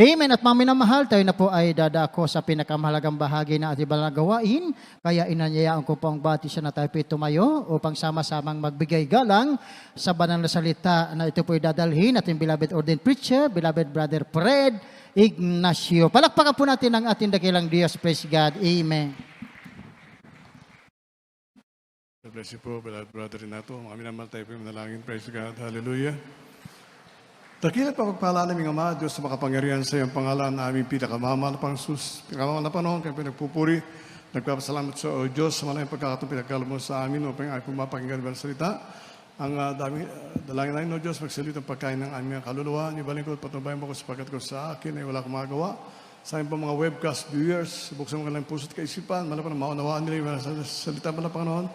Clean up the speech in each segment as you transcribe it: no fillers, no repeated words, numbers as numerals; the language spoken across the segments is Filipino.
Amen at maminamahal, tayo na po ay dadako sa pinakamahalagang bahagi na ating banal na gawain. Kaya inanyayaan ko po ang bati siya na tayo po tumayo upang sama-samang magbigay galang sa banal na salita na ito po ay dadalhin ating beloved ordained preacher, beloved brother Fred Ignacio. Palakpakan po natin ang ating dakilang Diyos. Praise God. Amen. God bless you po, beloved brother Renato. Maminamahal tayo po yung manalangin. Praise God. Hallelujah. Dakilat pagpapala naming Ama, Diyos sa makapangyarihan sa iyong pangalan na aming pinakamamahal na panahon, kaya pinagpupuri. Nagpapasalamat sa o Diyos sa malayang pagkakataong pinagkala mo sa amin upang ay pumapakinggan ng salita. Ang dalangin namin, O Diyos, magsalita ang pagkain ng aming kaluluwa. Nibaling ko at patubayan mo ko sapagkat ko sa akin ay wala akong magawa. Sa aming mga webcast viewers, buksan mo kanilang puso at kaisipan, malapan ang maunawaan nila yung salita mo na Panginoon.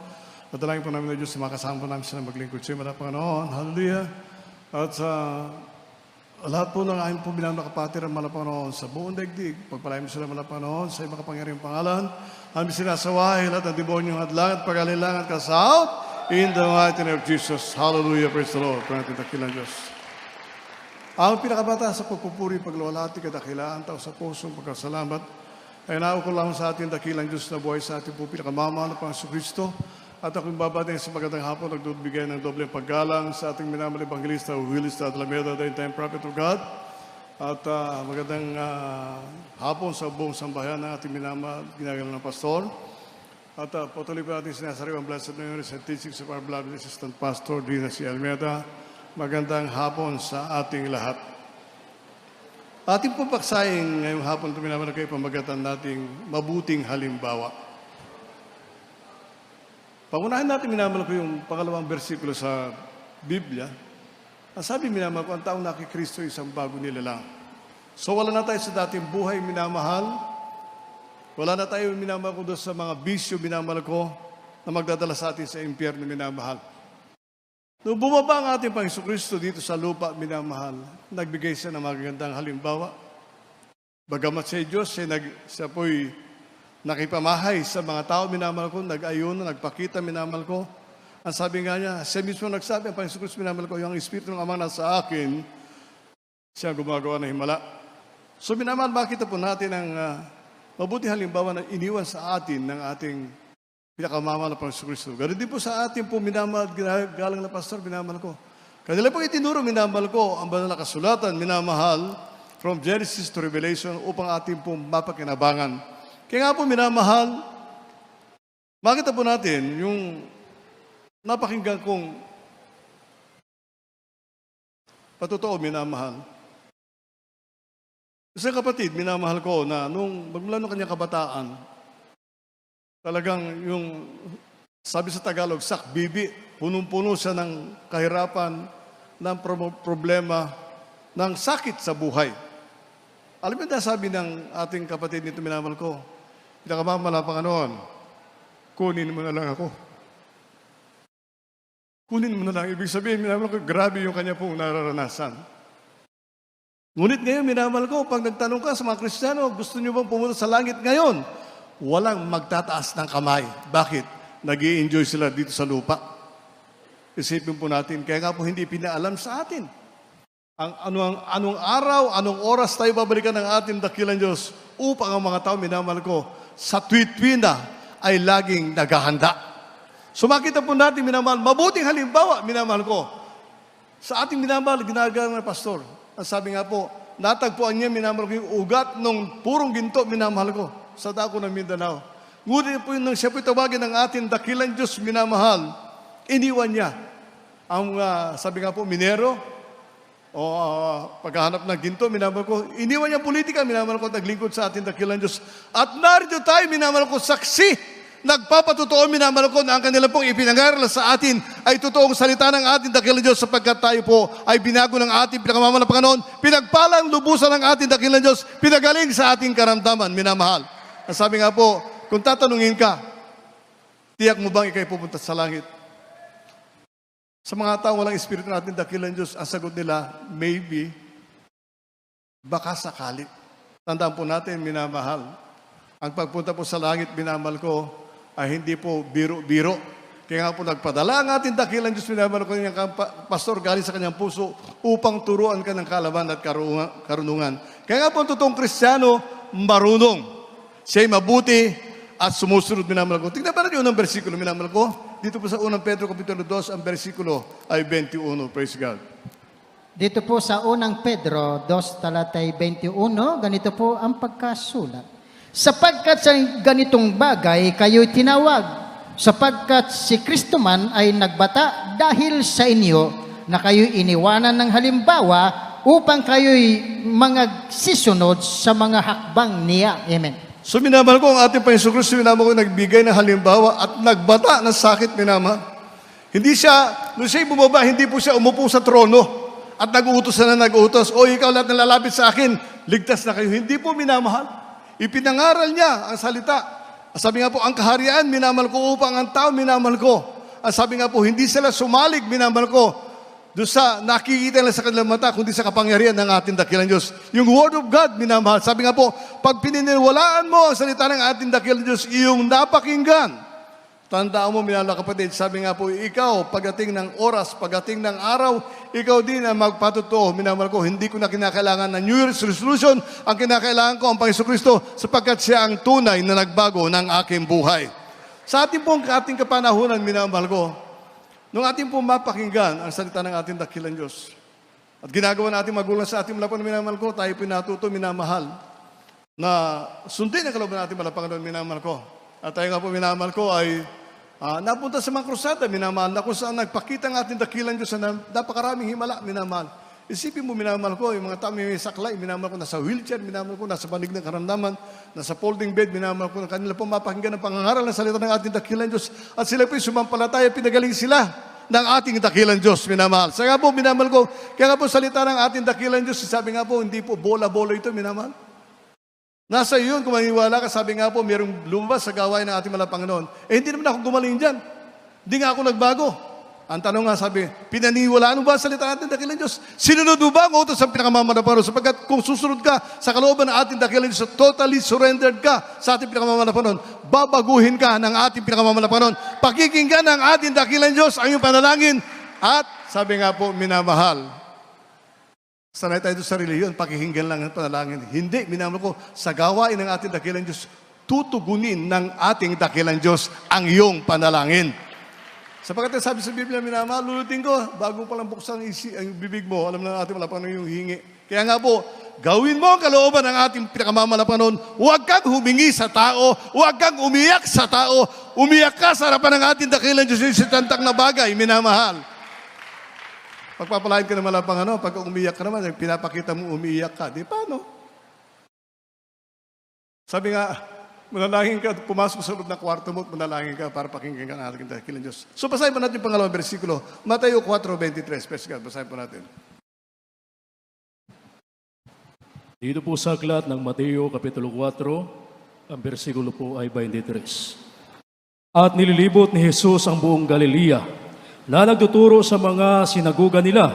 At dalangin po namin, O Diyos, sa mga kasama po namin sila maglingkod sa iyo, Panginoon. Hallelujah. At sa lahat po ng aming po binanakapatir ang Panginoon sa buong daigdig. Pagpalain mo sila Panginoon sa iyong makapangyarihang pangalan. Aming sinasawahin lahat ng debonyong hadlang at pag-alilangan ka sa out. In the mighty name of Jesus. Hallelujah. Praise the Lord. Panatin dakilang Diyos. Ang pinakabata sa pagpupuri, pagluwalhati, kadakilaan, tao sa pusong pagkasalamat, ay nao ko lang sa ating dakilang Diyos na buhay sa ating po pinakamamahal na Panginoon Kristo. At ako'y babating sa magandang hapon, nagdudbigay ng dobleng paggalang sa ating minamahal Evangelista, Willis Talameda, the time prophet of God. At magandang hapon sa buong sambahayan ng ating minamahal, ginagalang ng pastor. At patuloy pa natin sinasariw ang blessed memories and teachings of our beloved assistant pastor, Dina C. Almeida. Magandang hapon sa ating lahat. Ating pupaksaing ngayong hapon ito minamahal kayo pamagatan nating mabuting halimbawa. Pangunahin natin, minamahal ko yung pangalawang bersikulo sa Biblia. Ang sabi, minamahal ko, ang taong nakikristo ay isang bago nilalang. So wala na tayo sa dating buhay, minamahal. Wala na tayo, minamahal ko, doon sa mga bisyo, minamahal ko, na magdadala sa atin sa impyerno, minamahal. Nung bumaba ang ating Panginoon Kristo dito sa lupa, minamahal, nagbigay siya ng magagandang halimbawa. Bagamat siya Diyos, siya po'y nakipamahay sa mga tao, minamahal ko, nag-ayuno, nagpakita, minamahal ko. Ang sabi nga niya, siya mismo nagsabi, ang Panginoon Kristo, minamahal ko, yung Espiritu ng Ama na sa akin, siya gumagawa ng himala. So minamahal, makita po natin ang mabuting halimbawa na iniwan sa atin ng ating pinakamamahal na Panginoon Kristo. Ganun din po sa atin po, minamahal, galang na pastor, minamahal ko. Kanila po itinuro, minamahal ko, ang banal na kasulatan, minamahal, from Genesis to Revelation, upang ating po mapakinabangan. Kaya nga po, minamahal, makita po natin yung napakinggan kong patotoo, minamahal. Isang kapatid, minamahal ko na nung magmula nung kanyang kabataan, talagang yung, sabi sa Tagalog, sakbibi, punong-puno siya ng kahirapan, ng problema, ng sakit sa buhay. Alam mo na sabi ng ating kapatid nito, minamahal ko, pinakamamahal na Panginoon, kunin mo na lang ako. Kunin mo na lang. Ibig sabihin, minamahal ko, grabe yung kanya pong nararanasan. Ngunit ngayon, minamahal ko, pag nagtanong ka sa mga Kristiyano, gusto nyo bang pumunta sa langit ngayon? Walang magtataas ng kamay. Bakit? Nag-i-enjoy sila dito sa lupa. Isipin po natin, kaya nga po hindi pinaalam sa atin. Anong araw, anong oras tayo babalikan ng ating dakilang Diyos upang ang mga tao, minamahal ko, sa tuwid-tuwina ay laging naghahanda. So makita po natin, minamahal, mabuting halimbawa, minamahal ko, sa ating minamahal, ginagawa ng pastor. Ang sabi nga po, natagpuan niya, minamahal ko, yung ugat ng purong ginto, minamahal ko, sa dako ng Mindanao. Ngunit po nang siya po tawagin ng ating dakilang Diyos, minamahal, iniwan niya. Ang sabi nga po, minero, o paghahanap ng ginto, minamahal ko, iniwan niya politika, minamahal ko, naglingkod sa ating dakilang Diyos. At narito tayo, minamahal ko, saksi, nagpapatotoo, minamahal ko, na ang kanila pong ipinangaral sa atin ay totoong salita ng ating dakilang Diyos sapagkat tayo po ay binago ng ating pinakamamahal na Panginoon, pinagpalang lubusan ng ating dakilang Diyos, pinagaling sa ating karamdaman, minamahal. Ang sabi nga po, kung tatanungin ka, tiyak mo bang ikay pupunta sa langit? Sa mga tao walang espiritu natin, dakilang Diyos, ang sagot nila, maybe, baka sakali. Tandaan po natin, minamahal. Ang pagpunta po sa langit, minamahal ko, ay hindi po biro-biro. Kaya nga po nagpadala ang ating dakilang Diyos, minamahal ko niyang pastor galing sa kanyang puso upang turuan ka ng kalaban at karunungan. Kaya nga po ang totoong Kristiyano, marunong. Siya'y mabuti at sumusunod, minamahal ko. Tingnan ba natin unang versikulo, minamahal ko? Dito po sa unang Pedro Kapitulo 2, ang versikulo ay 21. Praise God. Dito po sa unang Pedro 2 talatay 21, ganito po ang pagkasulat. Sapagkat sa ganitong bagay kayo'y tinawag, sapagkat si Kristo man ay nagbata dahil sa inyo na kayo'y iniwanan ng halimbawa upang kayo'y mga sisunod sa mga hakbang niya. Amen. So minamahal ko ang ating Panginoon Kristo, minamahal ko nagbigay ng halimbawa at nagbata ng sakit, minamahal. Hindi siya, nung siya'y bumaba, hindi po siya umupo sa trono at nag-uutos na nag-uutos. O ikaw lahat na lalapit sa akin, ligtas na kayo. Hindi po, minamahal. Ipinangaral niya ang salita. Sabi nga po, ang kaharian, minamahal ko upang ang tao, minamahal ko. Sabi nga po, hindi sila sumalig, minamahal ko, doon sa nakikita nila sa kanilang mata, kundi sa kapangyarihan ng ating dakilang Diyos. Yung Word of God, minamahal. Sabi nga po, pag pininiwalaan mo ang salita ng ating dakilang Diyos, iyong napakinggan. Tandaan mo, minamahal kapatid, sabi nga po, ikaw, pagdating ng oras, pagdating ng araw, ikaw din ang magpatutuo. Minamahal ko, hindi ko na kinakailangan ng New Year's resolution. Ang kinakailangan ko ang Panginoon Kristo sapagkat siya ang tunay na nagbago ng aking buhay. Sa ating pong ating kapanahunan, minamahal ko, nung ating pong mapakinggan ang salita ng ating dakilang Diyos, at ginagawa natin magulang sa ating malapang, minamahal ko, tayo pinatuto, minamahal, na sundin ang kalooban natin malapang, minamahal ko. At tayo nga po, minamahal ko, ay napunta sa mga krusada, minamahal, na kung saan nagpakita ang ating dakilang Diyos na napakaraming himala, minamahal. Isipin mo, minamahal ko, yung mga tao may saklay, minamahal ko, nasa wheelchair, minamahal ko, nasa panig ng karamdaman, nasa folding bed, minamahal ko, kanila po mapakinggan ang pangangaral ng salita ng ating dakilang Diyos. At sila po'y sumampalataya, pinagaling sila ng ating dakilang Diyos, minamahal. Sa nga po, minamahal ko, kaya nga po salita ng ating dakilang Diyos, sabi nga po, hindi po bola-bola ito, minamahal. Nasa iyon, kung maniwala ka, sabi nga po, mayroong lumabas sa gawain ng ating mahal Panginoon. Hindi naman ako gumaling dyan. Hindi nga ako nagbago. Ang tanong nga, sabi, pinaniwalaan mo ba ang salita natin dakilang Diyos? Sinunod mo ba ang utos ng pinakamamalapanon? Sapagkat kung susunod ka sa kalooban ng ating dakilang Diyos, totally surrendered ka sa ating pinakamamalapanon, babaguhin ka ng ating pinakamamalapanon. Pakikinggan ng ating dakilang Diyos ang iyong panalangin. At sabi nga po, minamahal, sanay tayo sa reliyon, pakihinggan lang ang panalangin. Hindi, minamahal ko, sa gawain ng ating dakilang Diyos, tutugunin ng ating dakilang Diyos ang iyong panalangin. Sapagkat sabi sa Biblia, minamahal, lulutin ko, bago palang buksan ang bibig mo, alam na natin malapanon yung hingi. Kaya nga po, gawin mo ang kalooban ng ating pinakamamalapanon. Huwag kang humingi sa tao, huwag kang umiyak sa tao, umiyak ka sa harapan ng ating dakilang Diyos sa tantak na bagay, minamahal. Pagpapalain ka naman lang pag umiyak ka naman, pinapakita mo umiiyak ka. Di paano? Sabi nga, manalangin ka, pumasok sa loob ng kwarto mo, manalangin ka para pakinggan ka ng ating dakilang Diyos. So basahin po natin yung pangalawang versikulo, Mateo 4:23. Praise God, basahin po natin. Dito po sa aklat ng Mateo Kapitulo 4, ang versikulo po ay 23. At nililibot ni Jesus ang buong Galilea, na nagtuturo sa mga sinaguga nila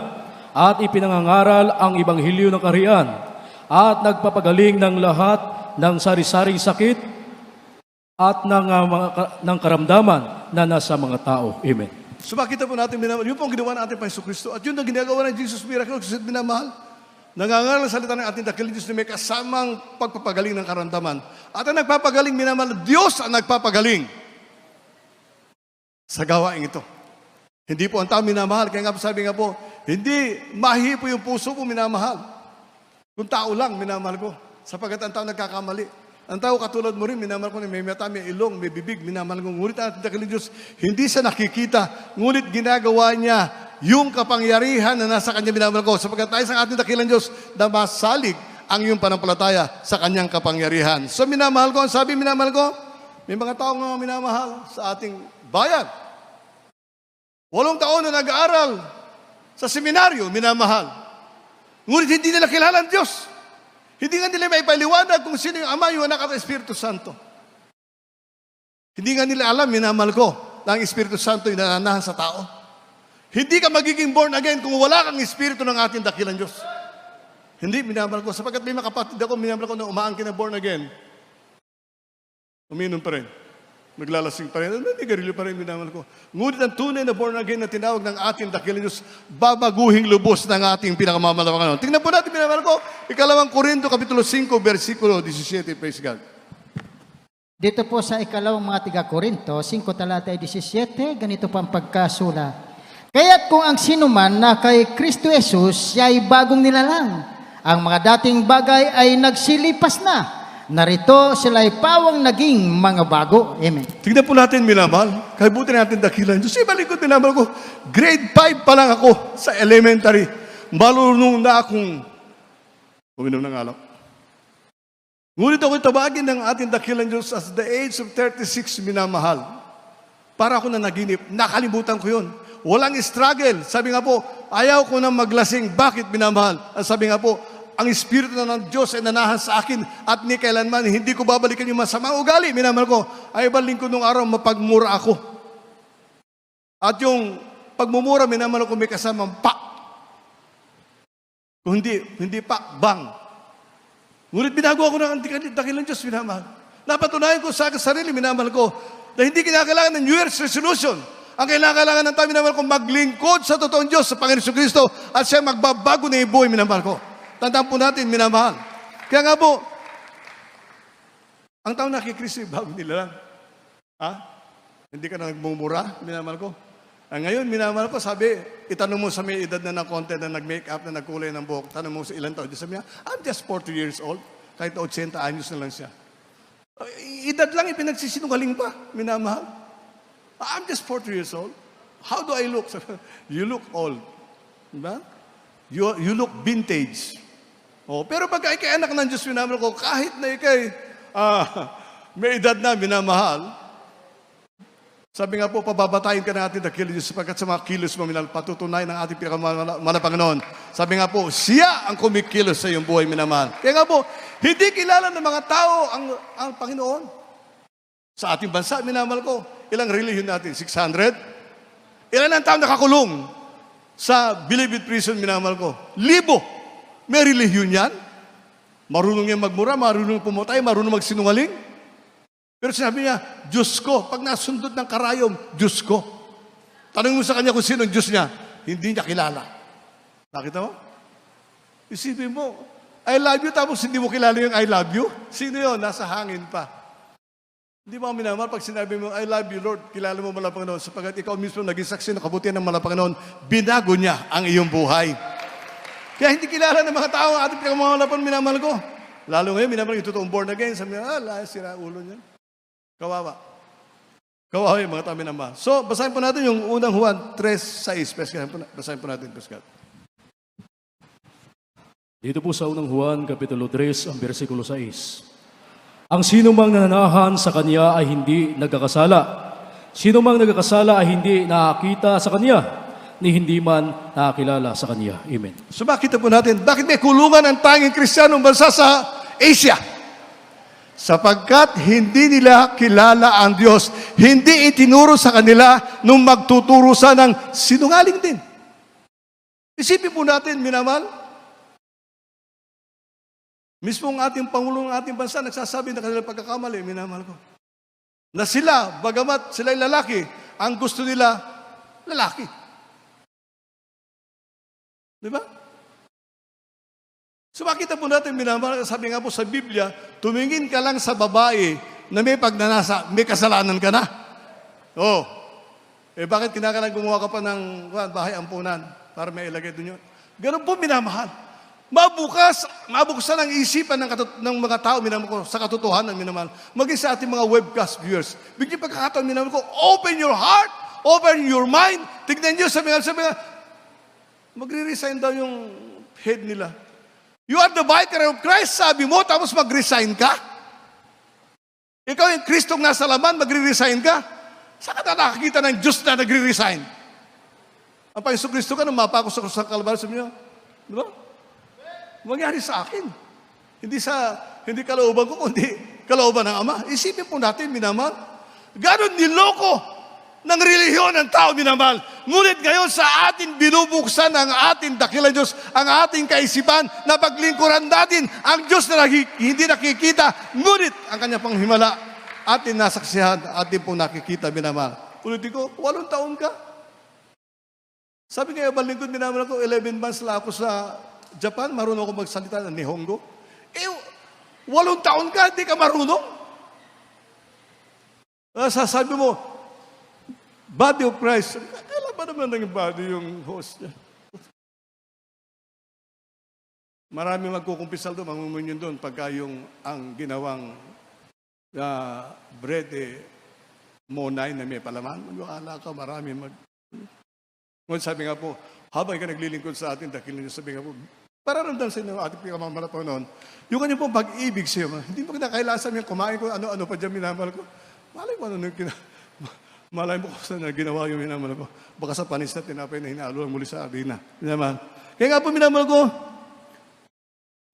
at ipinangangaral ang ibanghilyo ng kaharian at nagpapagaling ng lahat ng sari-saring sakit at ng karamdaman na nasa mga tao. Amen. So makita po natin, minamahal, yun po ang ginawa ng ating Panginoon Kristo at yun ang ginagawa ng Jesus Miracle, kasi minamahal, nangangaral ang salita ng ating dakilang Diyos na may kasamang pagpapagaling ng karamdaman. At ang nagpapagaling, minamahal, Diyos ang nagpapagaling sa gawain ito. Hindi po ang tao minamahal. Kaya nga sabi nga po, hindi mahipo yung puso po minamahal. Kung tao lang, minamahal ko. Sapagkat ang tao nagkakamali. Ang tao katulad mo rin, minamahal ko, may mata, may ilong, may bibig, minamahal ko. Ngunit ang ating dakilang Diyos, hindi sa nakikita, ngunit ginagawa niya yung kapangyarihan na nasa kanya, minamahal ko. Sapagkat tayo sa ating dakilang Diyos, na masalig ang iyong panampalataya sa kanyang kapangyarihan. So minamahal ko, sabi minamahal ko, may mga taong minamahal sa ating bayan. 8 taon na nag-aaral sa seminaryo, minamahal. Ngunit hindi nila kilala ang Diyos. Hindi nga nila may paliwanag kung sino yung Ama, yung Anak at Espiritu Santo. Hindi nga nila alam, minamahal ko, na ang Espiritu Santo yung nananahan sa tao. Hindi ka magiging born again kung wala kang Espiritu ng ating dakilang Diyos. Hindi, minamahal ko. Sapagkat may mga kapatid ako, minamahal ko na umaangkin na born again. Uminom pa rin. Naglalasing pa rin, nanigarilyo pa rin, minamahal ko. Ngunit ang tunay na born again na tinawag ng ating dakilang Diyos, babaguhing lubos ng ating pinakamamalawangan. Tingnan po natin, minamahal ko, 2 Korinto, Kapitulo 5, versikulo 17, praise God. Dito po sa ikalawang mga tiga-Korinto, 5 talata 17, ganito pa ang pagkasula. Kaya't kung ang sinuman na kay Kristo Jesus, siya ay bagong nilalang. Ang mga dating bagay ay nagsilipas na. Narito sila ay pawang naging mga bago. Amen. Tingnan po natin, minamahal. Kaya buti natin dakilan. Diyos, ibalikod, minamahal ko. Grade 5 pa lang ako sa elementary. Marunong na akong uminom ng alak. Ngunit ako'y tabagin ng ating dakilan Diyos as the age of 36, minamahal. Para ako na naginip. Nakalimutan ko yun. Walang struggle. Sabi nga po, ayaw ko na maglasing. Bakit, minamahal? Sabi nga po, ang Espiritu na ng Diyos ay nanahan sa akin at ni kailanman hindi ko babalikan yung masamang ugali. Minamahal ko, ay baling ko nung araw mapagmura ako. At yung pagmumura, minamahal ko may kasamang pa. Kung hindi pa, bang. Ngunit binago ako ng dakilang Diyos, minamahal. Napatunayan ko sa sarili, minamahal ko, na hindi kinakailangan ng New Year's resolution. Ang kailangan ng tayo, minamahal ko, maglingkod sa totoong Diyos, sa Panginoon Kristo, at siya magbabago na yung buhay, minamahal ko. Tandaan po natin, minamahal. Kaya nga po, ang tao na kay Kristo, bago nila lang. Ha? Hindi ka na nagmumura, minamahal ko. Ngayon, minamahal ko, sabi, itanong mo sa may edad na ng konti, na nag-make-up, na nagkulay ng buhok, tanong mo sa ilan taon. Sabi niya, I'm just 40 years old. Kahit 80 anyos na lang siya. Edad lang, ipinagsisinungaling pa, minamahal. I'm just 40 years old. How do I look? You look old. Diba? You look vintage. Oh, pero pag ikay anak ng Diyos, minamahal ko, kahit na ikay may edad na, minamahal, sabi nga po, pababatayin ka ng ating dakilang Diyos sapagkat sa mga kilos mo, patutunay ng ating pinakamahal na Panginoon. Sabi nga po, siya ang kumikilos sa iyong buhay, minamahal. Kaya nga po, hindi kilala ng mga tao ang Panginoon. Sa ating bansa, minamahal ko, ilang relihiyon natin? 600? Ilan ang tao nakakulong sa Bilibid Prison, minamahal ko? 1,000. May relihiyon yan. Marunong yan magmura, marunong pumutay, marunong magsinungaling. Pero sinabi niya, Diyos ko. Pag nasundot ng karayom, Diyos ko. Tanong mo sa kanya kung sino ang Diyos niya. Hindi niya kilala. Nakita mo? Isipin mo, I love you, tapos hindi mo kilala yung I love you? Sino yun? Nasa hangin pa. Hindi mo minamahal pag sinabi mo, I love you, Lord, kilala mo mala Panginoon, sapagat ikaw mismo naging saksi ng kabutihan ng mala Panginoon, binago niya ang iyong buhay. Kaya hindi kilala ng mga tao ang ating pinakamahalapan, minamahal ko. Lalo ngayon, minamahal yung totoong born again. Sabi niya, sira ulo niya. Kawawa. Kawawa yung mga tao minamahal. So, basahin po natin yung unang Juan 3:6. Basahin po natin, Pascal. Dito po sa unang Juan, Kapitulo 3, ang versikulo 6. Ang sino mang nananahan sa Kanya ay hindi nagkakasala. Sino mang nagkakasala ay hindi nakakita sa Kanya, ni hindi man nakakilala sa Kanya. Amen. So makita po natin, bakit may kulungan ang tanging Kristiyanong bansa sa Asia? Sapagkat hindi nila kilala ang Diyos. Hindi itinuro sa kanila nung magtuturo sa ng sinungaling din. Isipin po natin, minamahal. Mismo ang ating Pangulo ng ating bansa nagsasabi na kanilang pagkakamali, minamahal ko. Na sila, bagamat sila'y lalaki, ang gusto nila, lalaki. Diba? So makita po natin, minamahal, sabi nga po sa Biblia, tumingin ka lang sa babae na may pagnanasa, may kasalanan ka na. Oh. Bakit kinakailangan gumawa ka pa ng bahay ampunan para may ilagay doon yun? Ganun po, minamahal. Mabukasan ang isipan ng mga tao, minamahal ko, sa katotohanan, minamahal. Maging sa ating mga webcast viewers. Bigyan pagkakataon, minamahal ko, open your heart, open your mind. Tignan nyo, sabi nga, magre-resign daw yung head nila. You are the vicar of Christ, sabi mo, tapos mag-resign ka? Ikaw yung Kristong nasa laman, magre-resign ka? Saan ka nakakita ng Diyos na nagre-resign? Ang Panginoon Kristo ka, nung mapa ako sa Kalbaryo, sabi niyo, di ba? Mangyari sa akin. Hindi kalooban ko, kundi kalooban ng Ama. Isipin po natin, minamahal. Ganon niloko ng relihiyon ng tao, minamahal. Ngunit ngayon sa atin binubuksan ang ating dakilang Diyos, ang ating kaisipan na paglingkuran natin ang Diyos na hindi nakikita, ngunit ang kanya pang himala. atin nasaksihan, atin pong nakikita, minamahal. Ulitin ko, 8 taon ka. Sabi nga, ibang lingkod, minamahal ko, 11 months lang ako sa Japan, marunong ako magsalita ng Nihongo. 8 taon ka, hindi ka marunong. Sasabi mo, body of Christ. Kailan ba naman naging body yung host niya? Marami magkukumpisal doon, mangumunyon doon pagka yung ang ginawang bread monay na may palaman. Wala ka, marami Ngunit sabi nga po, habang ka naglilingkod sa atin, dakilan niyo, sabi nga po, pararamdam sa inyo ating pinakamalapang noon, yung kanyang pong pag-ibig sa iyo, hindi mo kinakailangan sa mga kumain ko, ano-ano pa dyan minamahal ko. Malay mo, malay mo kung saan na ginawa yung minamahal ko. Baka sa panis na tinapay na hinalo muli sa abina. Minamahal. Kaya nga po minamahal ko,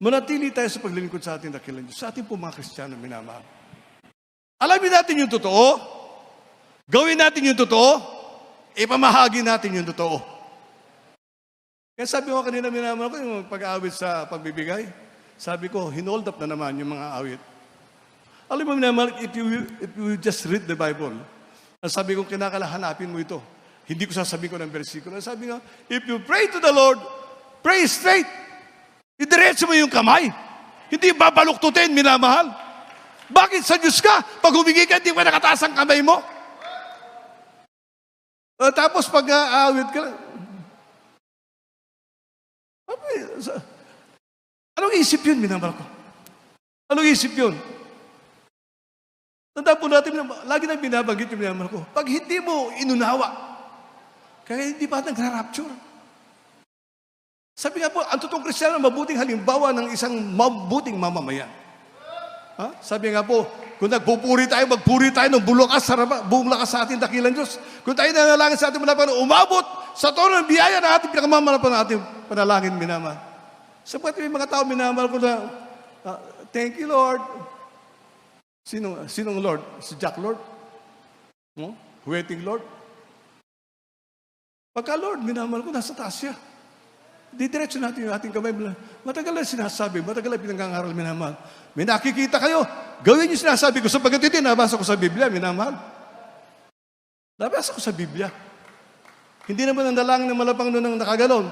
manatili tayo sa paglilingkod sa ating dakilan Diyos. Sa ating po mga Kristiyano, minamahal. Alamin natin yung totoo. Gawin natin yung totoo. Ipamahagi natin yung totoo. Kaya sabi ko kanina, minamahal ko, yung pag-aawit sa pagbibigay, sabi ko, hinold up na naman yung mga awit. Alam mo, minamahal, if you just read the Bible, ang sabi ko, kinakalahanapin mo ito. Hindi ko sasabihin ko ng versikulo. Ang sabi ko, if you pray to the Lord, pray straight. Idiretso mo yung kamay. Hindi babaluktutin, minamahal. Bakit sa Diyos ka? Pag humingi ka, hindi mo nakataas ang kamay mo. Tapos pag aawit ka, anong isip yun, minamahal ko? Anong isip yun? Tandaan po natin, lagi na binabanggit yung minamahal ko. Pag hindi mo inunawa, kaya hindi pa nagra-rapture. Sabi nga po, ang totoong Kristiyano, mabuting halimbawa ng isang mabuting mamamayan. Sabi nga po, kung nagpupuri tayo, magpuri tayo ng buong lakas sa ating dakilan Diyos. Kung tayo nanalangin sa ating manalapan, umabot sa tono ng biyaya na ating pinakamamalapan ng ating panalangin, minamahal. Sapagkat may mga tao, minamahal ko na, thank you, Lord. Sinong Lord? Si Jack Lord? Waiting Lord? Pagka Lord, minamahal ko, nasa taas siya. Didiretso natin yung ating kamay. Matagal na sinasabi, matagal na pinangangaral, minamahal. May nakikita kayo, gawin yung sinasabi ko. Sapagkat ito, nabasa ko sa Biblia, minamahal. Nabasa ko sa Biblia. Hindi naman ang dalangin ng malapang noon ang nakaganon.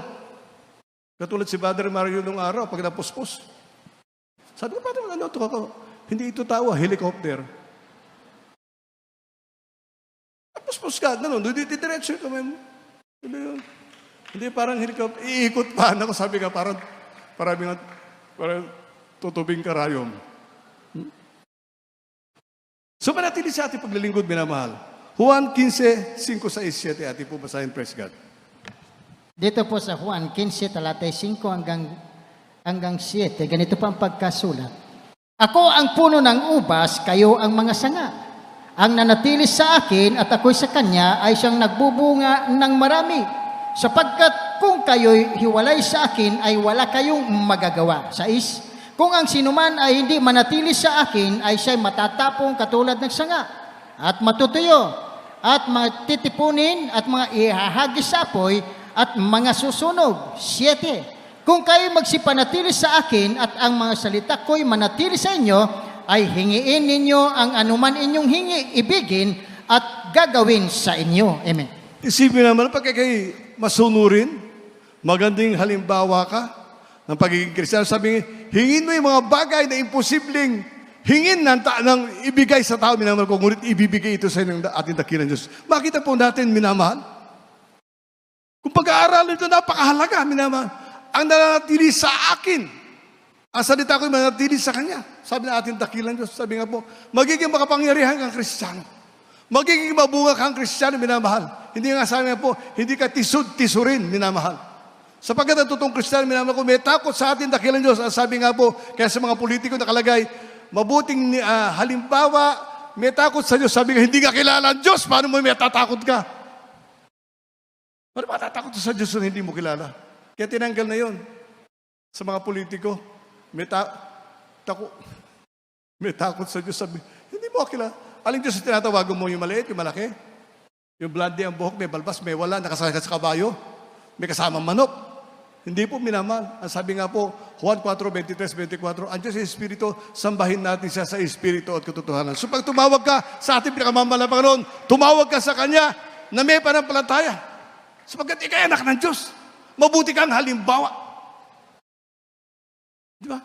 Katulad si Father Mario nung araw, pag napuspos. Sabi ko, paano ano ito ako? Hindi ito tawa, helicopter. Napuspos ka, ganun, didiretso yung kamay mo. Ano yun? Hindi parang helicopter, iikot pa. Ako sabi ka, parang tutubing karayom. So manatili sa ating paglilingkod, minamahal. Juan 15, 5, 6, 7. Ating po basahin, praise God. Dito po sa Juan 15, talatay 5 hanggang 7. Ganito pa ang pagkasulat. Ako ang puno ng ubas, kayo ang mga sanga. Ang nanatili sa akin at ako'y sa kanya ay siyang nagbubunga ng marami. Sapagkat kung kayo'y hiwalay sa akin, ay wala kayong magagawa. 6. Kung ang sinuman ay hindi manatili sa akin, ay siya'y matatapong katulad ng sanga, at matutuyo, at matitipunin, at mga ihahagis sa apoy, at mga susunog. 7. Kung kayo'y magsipanatili sa akin, at ang mga salita ko'y manatili sa inyo, ay hingiin ninyo ang anuman inyong ibigin, at gagawin sa inyo. Amen. Isipin naman, pag kayo masunurin, magandang halimbawa ka ng pagiging Kristiyano. Sabi, hingin mo yung mga bagay na imposibleng hingin ng ibigay sa tao, minamahal ko, ngunit ibibigay ito sa ng ating dakilan Diyos. Makita po natin, minamahal. Kung pag-aaral ito, napakahalaga, minamahal. Ang nananatili sa akin, ang salita ko'y manatili sa Kanya. Sabi na ating dakilan Diyos, sabi nga po, magiging makapangyarihan kang Kristiyano. Magiging mabunga kang Kristiyano, minamahal. Hindi nga sabi nga po, hindi ka tisod-tisurin, minamahal. Sapagkat ang totoong Kristiyano, minamahal ko, may takot sa atin dakilan Diyos. Sabi nga po, kaya sa mga politiko nakalagay, mabuting halimbawa, may takot sa Diyos. Sabi nga, hindi ka kilala ang Diyos, paano mo may tatakot ka? Paano matatakot sa Diyos na hindi mo kilala? Kaya tinanggal na yon sa mga politiko. May takot sa Diyos. Sabi, hindi mo kilala. Aling Diyos tinatawagan mo yung maliit, yung malaki? Yung blondie ang buhok, may balbas, may wala, nakasakay sa kabayo, may kasamang manok. Hindi po minamahal. Ang sabi nga po, Juan 4:23-24, ang Diyos ay Espiritu, sambahin natin siya sa Espiritu at katotohanan. So pag tumawag ka sa ating pinakamamahal na Panginoon, tumawag ka sa Kanya na may pananampalataya. Sapagkat ikay anak ng Diyos. Mabuti kang halimbawa. Di ba?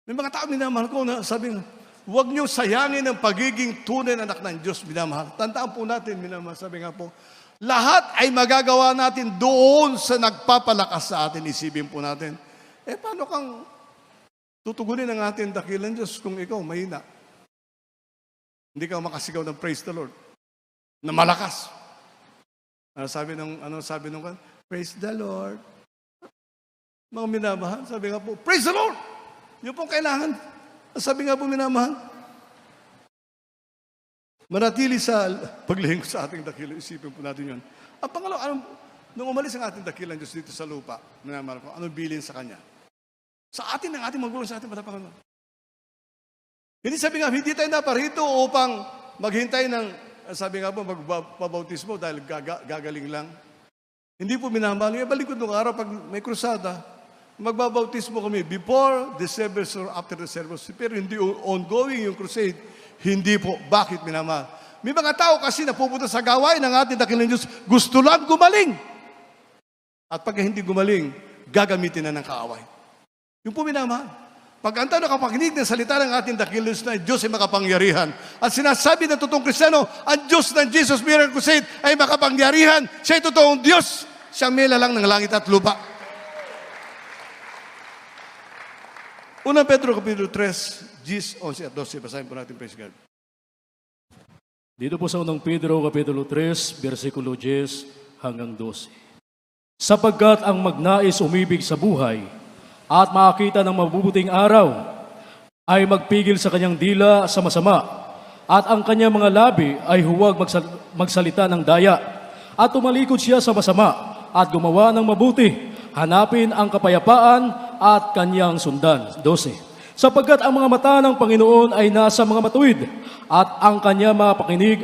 May mga tao minamahal ko na sabi nga, huwag niyo sayangin ang pagiging tunay na anak ng Diyos, minamahal. Tandaan po natin, minamahal, sabi nga po, lahat ay magagawa natin doon sa nagpapalakas sa atin. Isipin po natin, paano kang tutugunin ang ating dakilang Diyos kung ikaw mahina? Hindi ka makasigaw ng praise the Lord na malakas. Sabi nung kan, praise the Lord. Mga minamahal, sabi nga po, praise the Lord! Yun pong kailangan. Sabi nga po, minamahal, manatili sa paglihing sa ating dakila. Isipin po natin yun. Ang pangalawa, nung umalis ang ating dakilang Diyos dito sa lupa, minamahal ko, anong bilin sa Kanya? Sa atin, ang ating magulang sa ating patapangan. Hindi sabi nga, hindi tayo naparito upang maghintay ng, sabi nga po, magpabautismo dahil gagaling lang. Hindi po minamahal. Balik ko nung araw, pag may krusada, magbabautismo kami before the service or after the service. Pero hindi ongoing yung crusade. Hindi po. Bakit, minamahal? May mga tao kasi na pupunta sa gawain ng ating dakilang Diyos, gusto lang gumaling. At pag hindi gumaling, gagamitin na ng kaaway. Yung po, minamahal. Pag ang tao nakapakinig ng salita ng ating dakilang Diyos na Diyos ay makapangyarihan. At sinasabi ng totoong Kristiyano, ang Diyos ng Jesus Miracle Crusade ay makapangyarihan. Siya ay totoong Diyos. Siya mela lang ng langit at lupa. Unang Pedro Kapitulo 3, 10, 11 at 12. Basahin po natin, praise God. Dito po sa unang Pedro, Kapitulo 3, versikulo 10 hanggang 12. Sapagkat ang magnais umibig sa buhay at makakita ng mabubuting araw ay magpigil sa kanyang dila sa masama at ang kanyang mga labi ay huwag magsalita ng daya at tumalikod siya sa masama at gumawa ng mabuti, hanapin ang kapayapaan at kanyang sundan. 12. Sapagkat ang mga mata ng Panginoon ay nasa mga matuwid at ang kanyang mga pakinig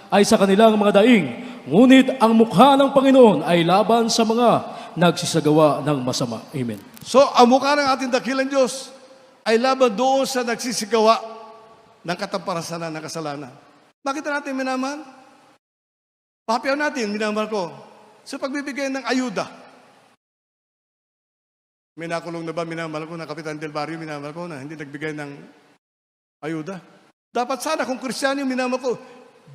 ay sa kanilang mga daing. Ngunit ang mukha ng Panginoon ay laban sa mga nagsisagawa ng masama. Amen. So, ang mukha ng ating dakilang Diyos ay laban doon sa nagsisigawa ng katamparasanan ng kasalanan. Bakit natin minamahal? Papayaw natin, minamahal ko, sa pagbibigay ng ayuda. May nakulong na ba, minamahal ko, na Kapitan Del Barrio, minamahal ko, na hindi nagbigay ng ayuda? Dapat sana kung Kristiyano yung minamahal ko,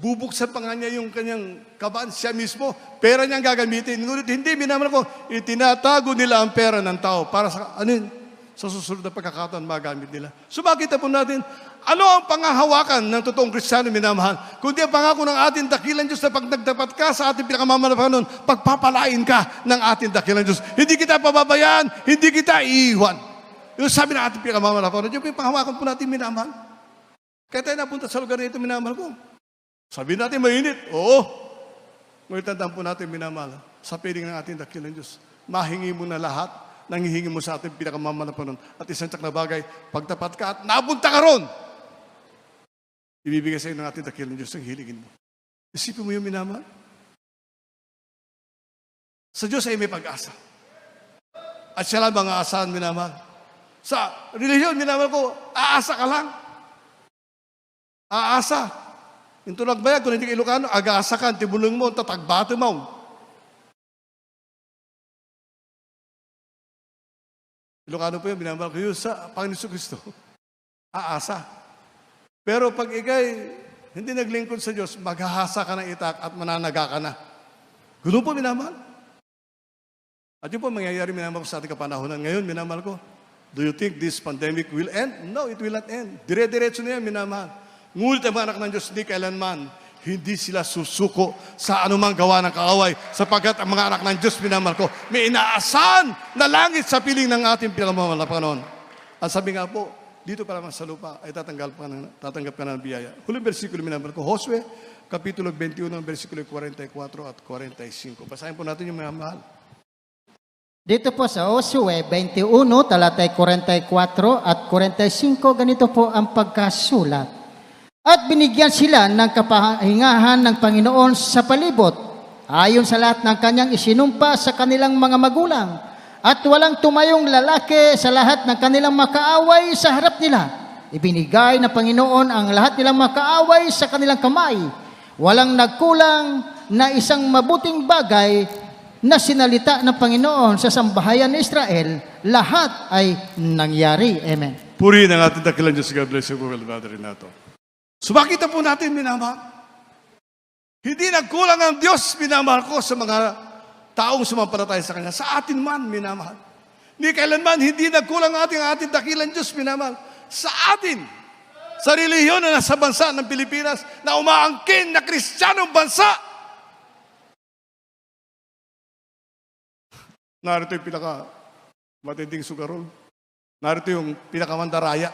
bubuksan pa nga niya yung kanyang kabaan, siya mismo, pera niyang gagamitin. Ngunit hindi, minamahal ko, itinatago nila ang pera ng tao para sa, sa susunod na pagkakataon magamit nila. So makita po natin, ano ang pangahawakan ng totoong Kristiyano, minamahal? Kundi ang pangako ng ating dakilang Diyos na pag nagdapat ka sa ating pinakamamahal na Panginoon, pagpapalain ka ng ating dakilang Diyos. Hindi kita pababayaan, hindi kita iiwan. Yung sabi ng ating pinakamamahal na Panginoon, yung panghawakan po natin, minamahal. Kaya tayo napunta sa lugar na ito, minamahal ko. Sabi natin, mainit. Oo. Ngunit tandaan po natin, minamahal, sa piling ng ating dakilang Diyos, mahingi mo na lahat, nangihingi mo sa ating pinakamamahal na Panginoon. At isang tsak na bagay, pagtapat ka at napunta ka ron, ibibigay sa iyo ng ating dakilang Diyos ang hilingin mo. Isipin mo yung minamahal. Sa Diyos ay may pag-asa. At siya lang mga asahan, minamahal. Sa relihiyon, minamahal ko, aasa ka lang. Aasa. Yung tunagbayag, kung hindi ka Ilocano, aga-asa ka, tibulong mo, tatagbate mo. Ilocano po yun, minamahal ko yun sa Panginoon Kristo. Aasa. Pero pag ikay hindi naglingkod sa Diyos, maghahasa ka ng itak at mananaga ka na. Ganun po, minamahal. At yun po mangyayari, minamahal ko sa ating kapanahonan. Ngayon, minamahal ko, do you think this pandemic will end? No, it will not end. Dire-diretso na yan, minamahal. Ngunit ang mga anak ng Diyos, hindi kailanman, hindi sila susuko sa anumang gawa ng kaaway sapagkat ang mga anak ng Diyos, minamahal ko, may inaasahan na langit sa piling ng ating pinakamamahal na Panginoon. At sabi nga po, dito pa naman sa lupa ay tatanggap ka ng biyaya. Huling versikulo, minamahal ko, Josue, Kapitulo 21, versikulo 44 at 45. Basahin po natin yung mga mahal. Dito po sa Josue 21, talatay 44 at 45, ganito po ang pagkasulat. At binigyan sila ng kapahingahan ng Panginoon sa palibot ayon sa lahat ng kanyang isinumpa sa kanilang mga magulang. At walang tumayong lalaki sa lahat ng kanilang makaaway sa harap nila. Ibinigay ng Panginoon ang lahat nilang makaaway sa kanilang kamay. Walang nagkulang na isang mabuting bagay na sinalita ng Panginoon sa sambahayan ng Israel. Lahat ay nangyari. Amen. Purihin ang ating dakilang Diyos. God bless you po, Brother Renato. Sumakita po natin, minamahal. Hindi nagkulang ang Diyos, minamahal ko, sa mga taong sumampalataya sa Kanya. Sa atin man, minamahal. Ni kailanman, hindi nagkulang ang ating dakilang Diyos, minamahal. Sa atin, sa relihiyon na nasa bansa ng Pilipinas, na umaangkin na Kristiyanong bansa. Narito yung matinding sugarol. Narito yung pinakamandaraya.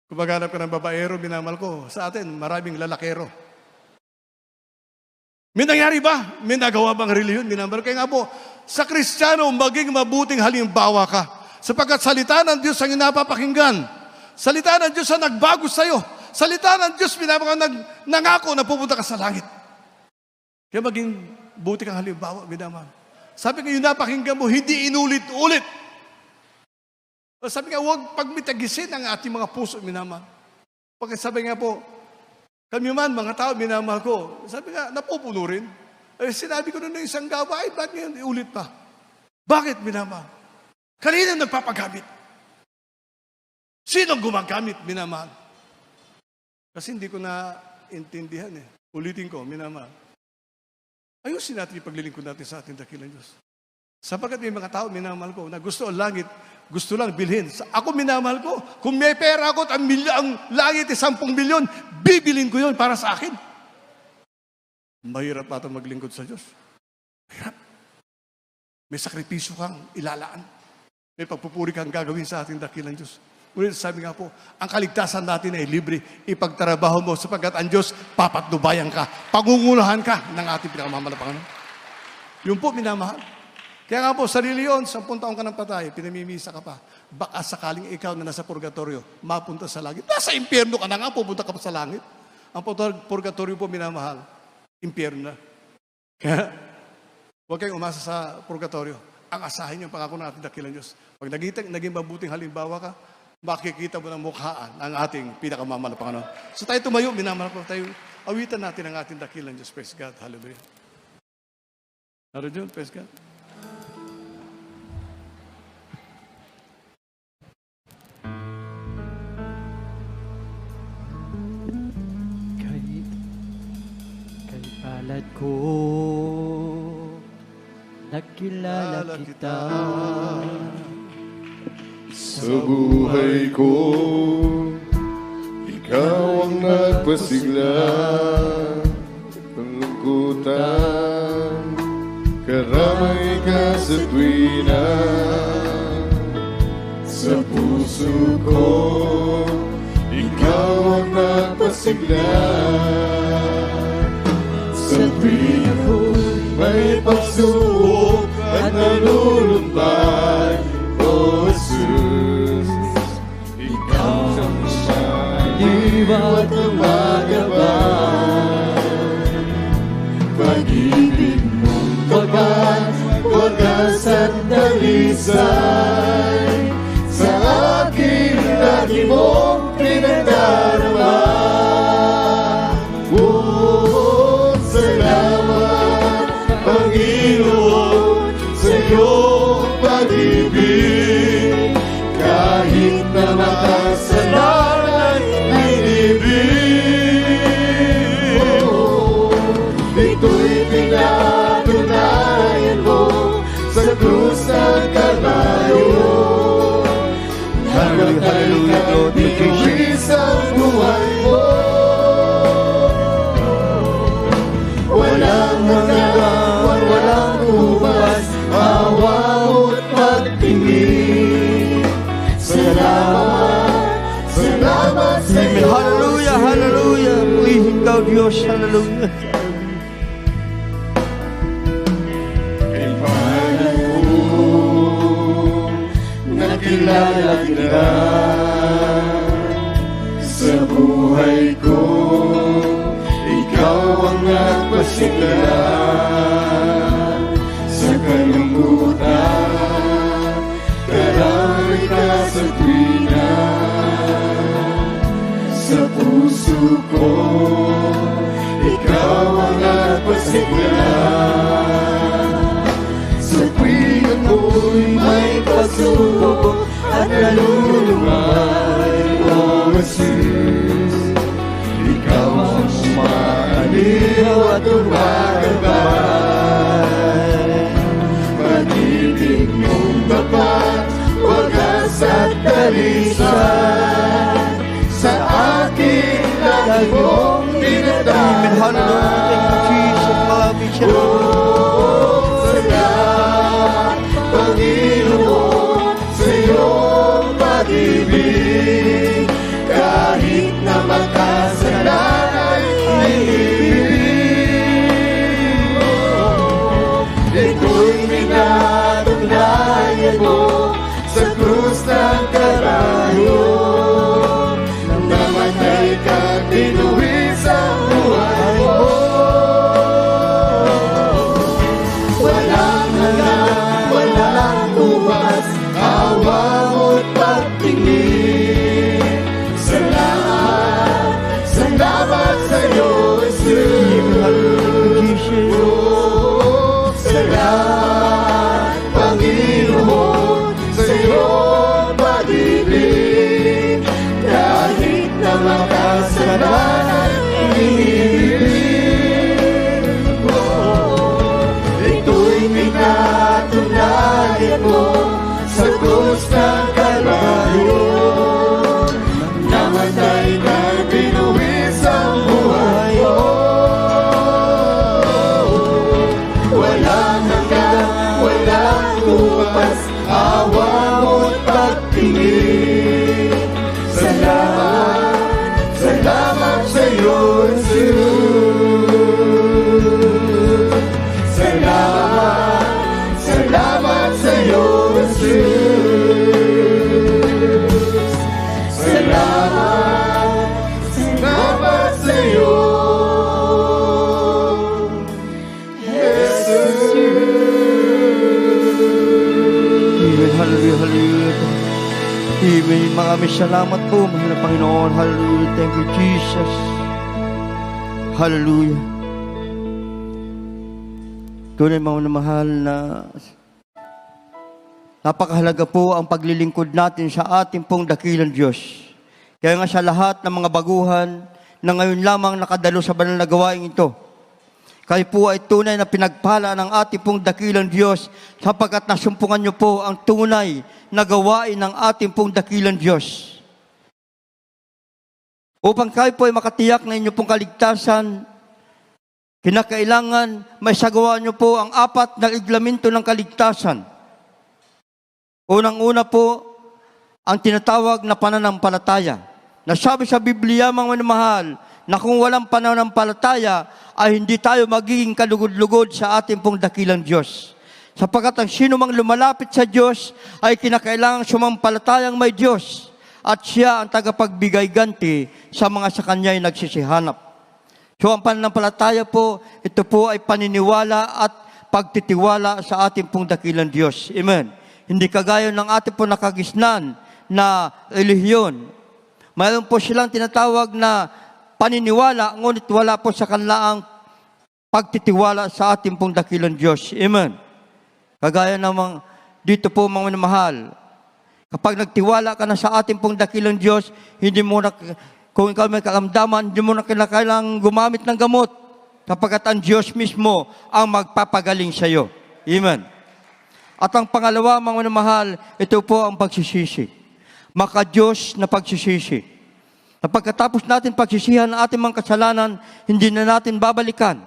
Kung maghanap ka ng babaero, minamal ko, sa atin, maraming lalakero. May nangyari ba? May nagawa bang reliyon? Minamal. Kaya nga po, sa Kristiyano, maging mabuting halimbawa ka. Sapagkat salita ng Diyos ang inapapakinggan. Salita ng Diyos ang nagbago sa'yo. Salita ng Diyos, nangako na pupunta ka sa langit. Kaya maging buti kang halimbawa, minamal. Sabi nga, yung napakinggan mo, hindi inulit-ulit. Sabi nga, huwag pagmitagisin ang ating mga puso, minamahal. Pagka sabi nga po, kami man, mga tao, minamahal ko. Sabi nga, napupuno rin. Sinabi ko na isang gawa, bakit ngayon iulit pa? Bakit, minamahal? Kanina nagpapagamit. Sinong gumagamit, minamahal? Kasi hindi ko na intindihan Ulitin ko, minamahal. Ayusin natin yung paglilingkod natin sa ating dakilang Diyos. Sapagkat may mga tao, minamahal ko, na gusto ang langit, gusto lang bilhin. Ako, minamahal ko, kung may pera ako at ang langit 10 milyon, bibilin ko yun para sa akin. Mahirap ata maglingkod sa Diyos. Mahirap. May sakripisyo kang ilalaan. May pagpupuri kang gagawin sa ating dakilang Diyos. Ngunit sabi nga po, ang kaligtasan natin ay libre. Ipagtrabaho mo sapagkat ang Diyos papatnubayan ka, pangungunahan ka ng ating pinakamamalapangan. Yun po, minamahal. Kaya nga po, sa reliyon, 10 taong ka ng patay, pinamimisa ka pa. Baka sakaling ikaw na nasa purgatorio, mapunta sa langit. Nasa impyerno ka na nga, pupunta ka pa sa langit. Ang purgatorio po, minamahal, impyerno na. Kaya, huwag kayong umasa sa purgatorio. Ang asahin yung pangako ng ating dakilang Diyos. Pag naging mabuting halimbawa ka, makikita mo ng mukhaan ang ating pinakamamahal na Panginoon. So tayo tumayo, minamahal ko tayo, awitan natin ang ating dakilang Diyos. Praise God. Hallelujah. Hallelujah. Praise God. Kay palad ko, nagkilala kita. Sa buhay ko, ikaw ang nagpasigla. Panlungkutan, karamay ka sa tuwina. Sa puso ko, ikaw ang nagpasigla. Sa tuwina ko, may pagsubok at nalulumbay. O Jesus, ikaw ang siyang at tumagabay. Pag-ibig mong wagas at dalisay, sa akin lagi mong pinadarama. Oh, salamat, Panginoon, sa iyong pag-ibig. Kahit na makasalanan ay ibig. Ito'y pinatunayan mo sa krus ng Kalbaryo. Hanggang tayo bigis ang buhay mo. Walang hanggang, walang ubas, awa mo't pagtingin. Salamat, salamat sa iyo. Hallelujah, hallelujah. Purihin ka, Diyos. Hallelujah. Kay palad ko, nakilala kita. Sa buhay ko, ikaw ang nagpasigla. pasigla sa kalungkutan, karamay ka sa tuwina. Sa puso ko, ikaw ang nagpasigla. Sa tuwing ako'y may pagsubok at nalulungay, O Jesus, ikaw ang maaliw at tumagabay. Pag-ibig mong tapat, wagas at dalisan, sa akin lagi mong Amen. Hallelujah. Thank you, Jesus. Maraming salamat. salamat, Panginoon, sa iyong pag-ibig. Kahit na magkasalanan ay ibig mo, ito'y pinatunayan mo sa krus ng Kalbaryo. Nang namatay ka, binuwis ang buhay mo. Walang hanggan, walang tumas, awa mo't pagtingin. Salamat, salamat sa'yo, Jesus. Oh, salamat, Panginoon, sa iyong pag-ibig. Kahit na makasalanan, inibig mo. Ito'y pinatunayan mo sa krus ng Kalbaryo. Namatay ka, binuwis ang buhay mo. Walang hanggan, walang tumas, awa mo't pagtingin. Salamat, salamat sa'yo, Jesus. Salamat, salamat sa'yo, Jesus. Salamat, salamat sa'yo, Amen. Hallelujah. Hallelujah. Amen. Maraming salamat po, mahal na Panginoon. Hallelujah. Thank you, Jesus. Hallelujah. Tunay mga mahal na napakahalaga po ang paglilingkod natin sa ating pong dakilang Diyos. Kaya nga sa lahat ng mga baguhan na ngayon lamang nakadalo sa banal na gawain ito, kayo po ay tunay na pinagpala ng ating pong dakilang Diyos sapagkat nasumpungan niyo po ang tunay na gawain ng ating pong dakilang Diyos. Upang kayo po ay makatiyak na inyo pong kaligtasan, kinakailangan may sagawa niyo po ang 4 na iglamento ng kaligtasan. Unang-una po, ang tinatawag na pananampalataya. Nasabi sa Biblia, mga minamahal, na kung walang pananampalataya, ay hindi tayo magiging kalugod-lugod sa ating pong dakilang Diyos. Sapagkat ang sino mang lumalapit sa Diyos, ay kinakailangang sumampalatayang may Diyos, at siya ang tagapagbigay ganti sa mga sa Kanya'y nagsisihanap. So ang pananampalataya po, ito po ay paniniwala at pagtitiwala sa ating pong dakilang Diyos. Amen. Hindi kagaya ng ating po nakagisnan na relihiyon. Mayroon po silang tinatawag na paniniwala, ngunit wala po sa kanilang pagtitiwala sa ating pong dakilang Diyos. Amen. Kagaya namang dito po mga minamahal, kapag nagtiwala ka na sa ating pong dakilang Diyos, hindi mo na, kung ikaw may karamdaman, hindi mo na kailangang gumamit ng gamot, sapagkat ang Diyos mismo ang magpapagaling sa iyo. Amen. At ang pangalawa, mga minamahal, ito po ang pagsisisi. Maka-Diyos na pagsisisi. Na pagkatapos natin pagsisihan ang ating mga kasalanan, hindi na natin babalikan.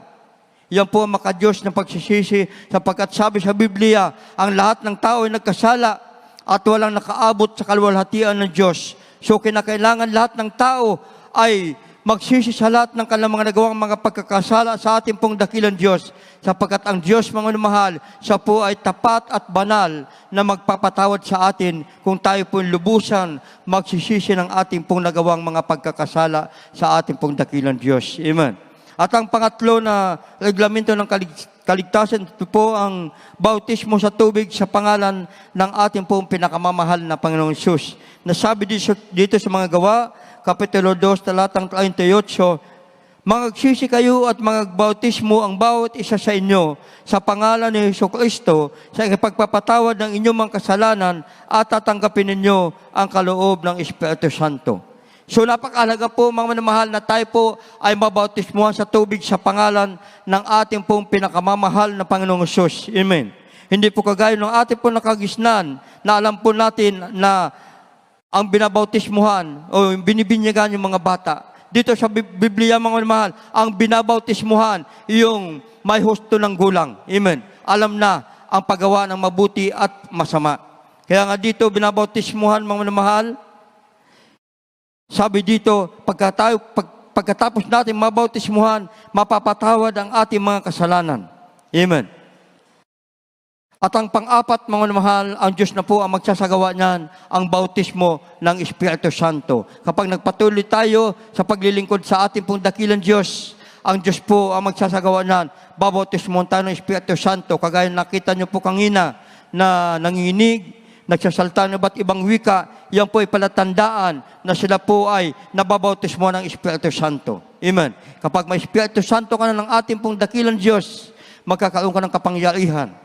Yan po ang maka-Diyos na pagsisisi, sapagkat sabi sa Biblia, ang lahat ng tao ay nagkasala at walang nakaabot sa kaluwalhatian ng Diyos. So kinakailangan lahat ng tao ay magsisi sa lahat ng kanilang mga nagawang mga pagkakasala sa ating pong dakilang Diyos, sapagkat ang Diyos, mga minamahal, siya po ay tapat at banal na magpapatawad sa atin kung tayo po lubusan magsisisi ng ating pong nagawang mga pagkakasala sa ating pong dakilang Diyos. Amen. At ang pangatlo na reglamento ng kaligtasan, ito po ang bautismo sa tubig sa pangalan ng ating pong pinakamamahal na Panginoong Hesus. Nasabi dito sa mga gawa, Kapitulo 2, talatang 38, Magagsisi kayo at magbautismo ang bawat isa sa inyo sa pangalan ni Jesucristo sa ipagpapatawad ng inyong mga kasalanan at tatanggapin ninyo ang kaloob ng Espiritu Santo. So napakahalaga po mga minamahal na tayo po ay mabautismuhan sa tubig sa pangalan ng ating pong pinakamamahal na Panginoong Hesus. Amen. Hindi po kagaya ng ating pong nakagisnan na alam po natin na ang binabautismuhan o binibinyagan yung mga bata. Dito sa Biblia, mga mahal, ang binabautismuhan, yung may husto ng gulang. Amen. Alam na ang paggawa ng mabuti at masama. Kaya nga dito, binabautismuhan, mga mahal, sabi dito, pagkatapos natin mabautismuhan, mapapatawad ang ating mga kasalanan. Amen. At ang pang-apat, mga mahal, ang Diyos na po ang magsasagawa niyan, ang bautismo ng Espiritu Santo. Kapag nagpatuloy tayo sa paglilingkod sa ating pong dakilang Diyos, ang Diyos po ang magsasagawa niyan, babautismo tayo ng Espiritu Santo. Kagaya nakita niyo po kanina na nanginginig, nagsasalta ng iba't ibang wika, yan po ay palatandaan na sila po ay nababautismo ng Espiritu Santo. Amen. Kapag may Espiritu Santo ka na ng ating pong dakilang Diyos, magkakaroon ka ng kapangyarihan.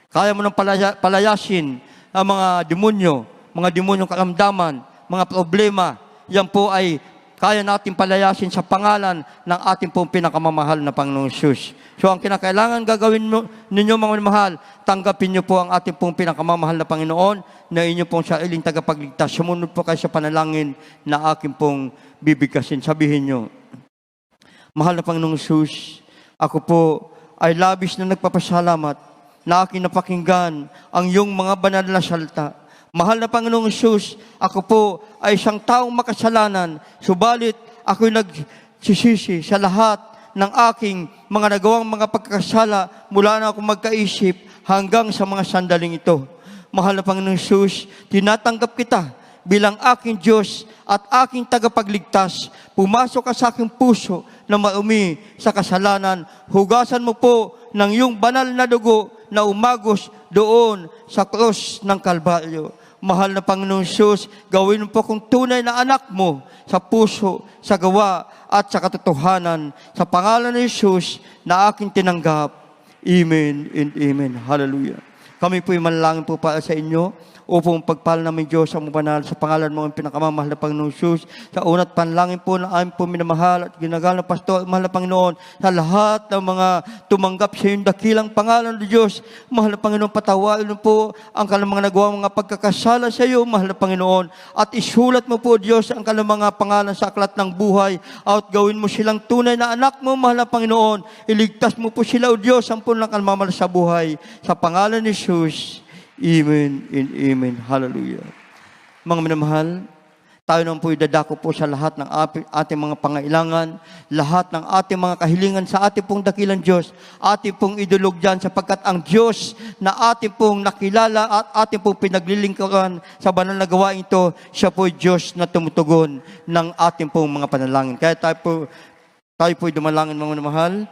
Kaya mo nang palayasin ang mga demonyong karamdaman, mga problema. Yan po ay kaya natin palayasin sa pangalan ng ating pong pinakamamahal na Panginoong Hesus. So ang kinakailangan gagawin ninyo, mga mahal, tanggapin niyo po ang ating pong pinakamamahal na Panginoon na inyo pong sariling tagapagligtas. Sumunod po kayo sa panalangin na aking pong bibigkasin. Sabihin niyo, mahal na Panginoong Hesus, ako po ay labis na nagpapasalamat na aking napakinggan ang iyong mga banal na salita. Mahal na Panginoong Hesus, ako po ay isang taong makasalanan, subalit ako'y nagsisisi sa lahat ng aking mga nagawang mga pagkakasala mula na ako magkaisip hanggang sa mga sandaling ito. Mahal na Panginoong Hesus, tinatanggap kita bilang aking Diyos at aking tagapagligtas. Pumasok ka sa aking puso na maumi sa kasalanan. Hugasan mo po ng iyong banal na dugo na umagos doon sa krus ng Kalbaryo. Mahal na Panginoong Hesus, gawin mo po kong tunay na anak mo sa puso, sa gawa at sa katotohanan. Sa pangalan ni Hesus na aking tinanggap. Amen and amen. Hallelujah. Kami po'y manalangin po para sa inyo upang pagpala namin Diyos ang banal sa pangalan mo ang pinakamamahal na Panginoong Hesus. Sa una't panalangin po na aming po minamahal at ginagalang na pastor, mahal na Panginoon, sa lahat ng mga tumanggap sa iyong dakilang pangalan ng Diyos. Mahal na Panginoon, patawarin mo po ang kanilang mga nagawang mga pagkakasala sa iyo, mahal na Panginoon. At isulat mo po, Diyos, ang kanilang mga pangalan sa aklat ng buhay at gawin mo silang tunay na anak mo, mahal na Panginoon. Iligtas mo po sila, O Diyos, ang punong kalmamal sa buhay. Sa pangalan ni Jesus, amen and amen. Hallelujah. Mga minamahal, tayo naman po idadako po sa lahat ng ating mga pangailangan, lahat ng ating mga kahilingan sa ating pong dakilang Diyos, ating pong idulog dyan sapagkat ang Diyos na ating pong nakilala at ating pong pinaglilingkuran sa banal na gawain ito, siya po Diyos na tumutugon ng ating pong mga panalangin. Kaya tayo po dumalangin, mga minamahal,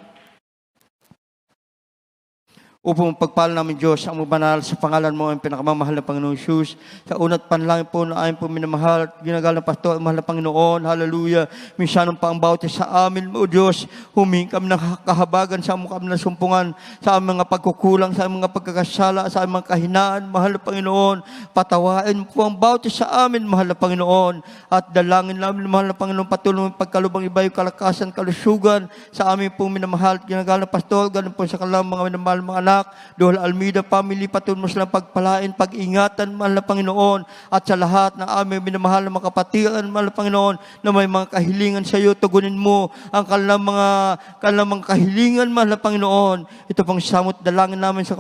upang pagpala namin Diyos ang mabanal sa pangalan mo ang pinakamamahal na Panginoong Hesus. Sa una't panalangin po na amin po minamahal at ginagalang na pastor, mahal na Panginoon, hallelujah. Minsanong pa ang bautis sa amin, O Diyos, humingi kami ng kahabagan sa aming kami na sumpungan, sa aming mga pagkukulang, sa aming mga pagkakasala, sa aming mga kahinaan, mahal na Panginoon. Patawain po ang bautis sa amin, mahal na Panginoon. At dalangin namin, mahal na Panginoon, patuloy ng pagkalubang iba yung kalakasan, kalusugan sa amin po minamahal at ginagalang na pastor, ganun po sa kanilang mga minamahal mga anak, Dohal Almeida family, patuloy mo silang pagpalain, pag-ingatan, mahal na Panginoon, at sa lahat ng aming minamahal na mga kapatiran, mahal na Panginoon, na may mga kahilingan sa iyo, tugunin mo ang kanilang mga kahilingan, mahal na Panginoon. Ito pang samot dalangin namin sa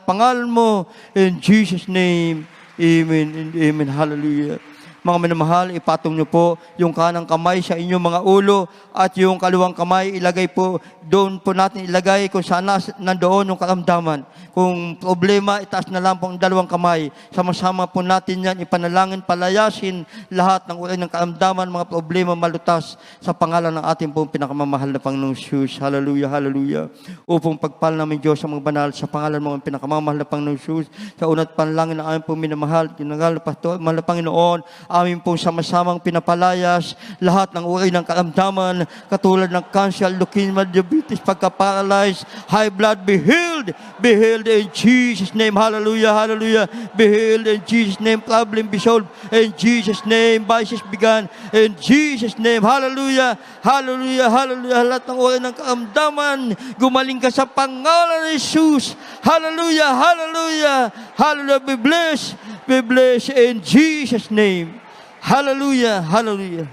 pangalan mo, in Jesus' name, amen and amen, hallelujah. Mga minamahal, ipatong niyo po yung kanang kamay sa inyong mga ulo at yung kaliwang kamay ilagay po, doon po natin ilagay kung saan nandoon yung karamdaman. Kung problema, itaas na lang po ang dalawang kamay. Sama-sama po natin yan, ipanalangin, palayasin lahat ng uri ng karamdaman, mga problema malutas sa pangalan ng ating pong pinakamamahal na Panginoong Jesus. Hallelujah, hallelujah. Upong pagpal namin Diyos sa mga banal, sa pangalan ng pinakamamahal na Panginoong Jesus, sa unat panalangin na aming pong minamahal, kinagal na Pastor, mahal na Panginoon, amin pong sama-samang pinapalayas lahat ng uri ng karamdaman, katulad ng cancer, leukemia, diabetes, pagka-paralyzed, high blood, be healed in Jesus' name. Hallelujah, hallelujah. Be healed in Jesus' name. Problem be solved in Jesus' name. Vices began in Jesus' name. Hallelujah, hallelujah, hallelujah. Lahat ng uri ng karamdaman, gumaling ka sa pangalan ni Jesus. Hallelujah, hallelujah, hallelujah. Be blessed in Jesus' name. Hallelujah, hallelujah.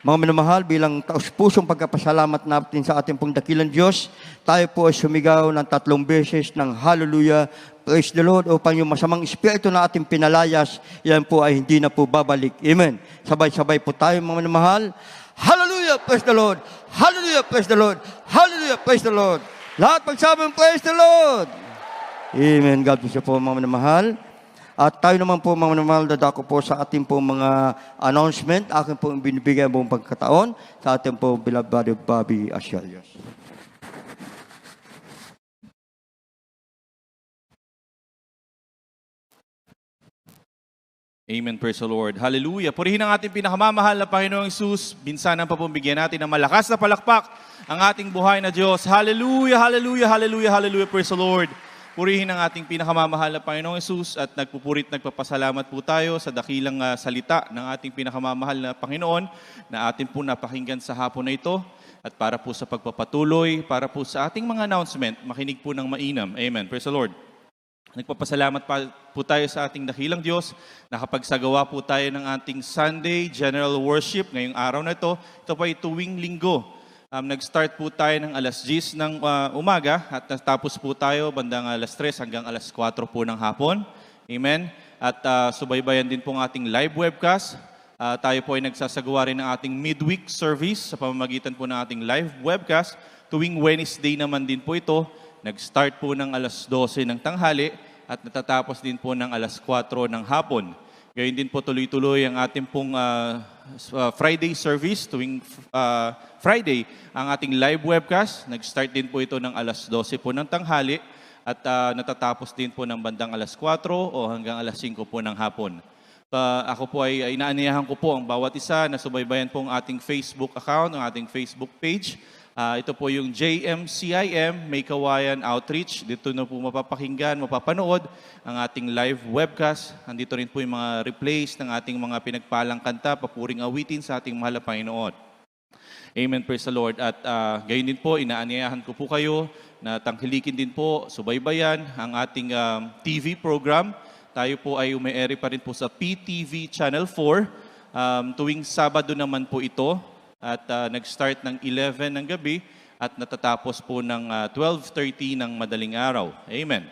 Mga minamahal, bilang taus-pusong pagkapasalamat natin sa ating pong dakilang Diyos, tayo po ay sumigaw ng 3 beses ng hallelujah, praise the Lord, upang yung masamang espiritu na ating pinalayas, yan po ay hindi na po babalik. Amen. Sabay-sabay po tayo, mga minamahal. Hallelujah, praise the Lord. Hallelujah, praise the Lord. Hallelujah, praise the Lord. Lahat pagsabing praise the Lord. Amen. God bless you po, mga minamahal. At tayo naman po, mga minamahal, dadako po sa ating po mga announcement. Akin po binibigay buong pagkataon sa ating po beloved brother Bobby Asialios. Amen, praise the Lord. Hallelujah. Purihin ang ating pinakamamahal na Panginoong Hesus. Binsanan pa pong bigyan natin ng malakas na palakpak ang ating buhay na Diyos. Hallelujah, hallelujah, hallelujah, hallelujah, praise the Lord. Purihin ang ating pinakamamahal na Panginoong Hesus at nagpapasalamat po tayo sa dakilang salita ng ating pinakamamahal na Panginoon na ating po napakinggan sa hapon na ito. At para po sa pagpapatuloy, para po sa ating mga announcement, makinig po ng mainam. Amen. Praise the Lord. Nagpapasalamat po tayo sa ating dakilang Diyos. Nakapagsagawa po tayo ng ating Sunday General Worship ngayong araw na ito. Ito po ay tuwing linggo. Nag-start po tayo ng alas 10 ng umaga at natapos po tayo bandang alas 3 hanggang alas 4 po ng hapon. Amen. At subaybayan din po ang ating live webcast. Tayo po ay nagsasagawa rin ng ating midweek service sa pamamagitan po ng ating live webcast. Tuwing Wednesday naman din po ito. Nag-start po ng alas 12 ng tanghali at natatapos din po ng alas 4 ng hapon. Gayun din po tuloy-tuloy ang ating pong Friday service. Tuwing Friday, ang ating live webcast. Nag-start din po ito ng alas 12 po ng tanghali at natatapos din po ng bandang alas 4 o hanggang alas 5 po ng hapon. Ako po ay inaanyayahan ko po ang bawat isa na subaybayan po ang ating Facebook account, ang ating Facebook page. Ito po yung JMCIM, May Kawayan Outreach. Dito na po mapapakinggan, mapapanood ang ating live webcast. Andito rin po yung mga replays ng ating mga pinagpalang kanta, papuring awitin sa ating mahal na Panginoon. Amen, praise the Lord. At gayon din po, inaanyayahan ko po kayo na tangkilikin din po, subaybayan ang ating TV program. Tayo po ay ume-ere pa rin po sa PTV Channel 4. Tuwing Sabado naman po ito. At nag-start ng 11 ng gabi at natatapos po ng 12:30 ng madaling araw. Amen.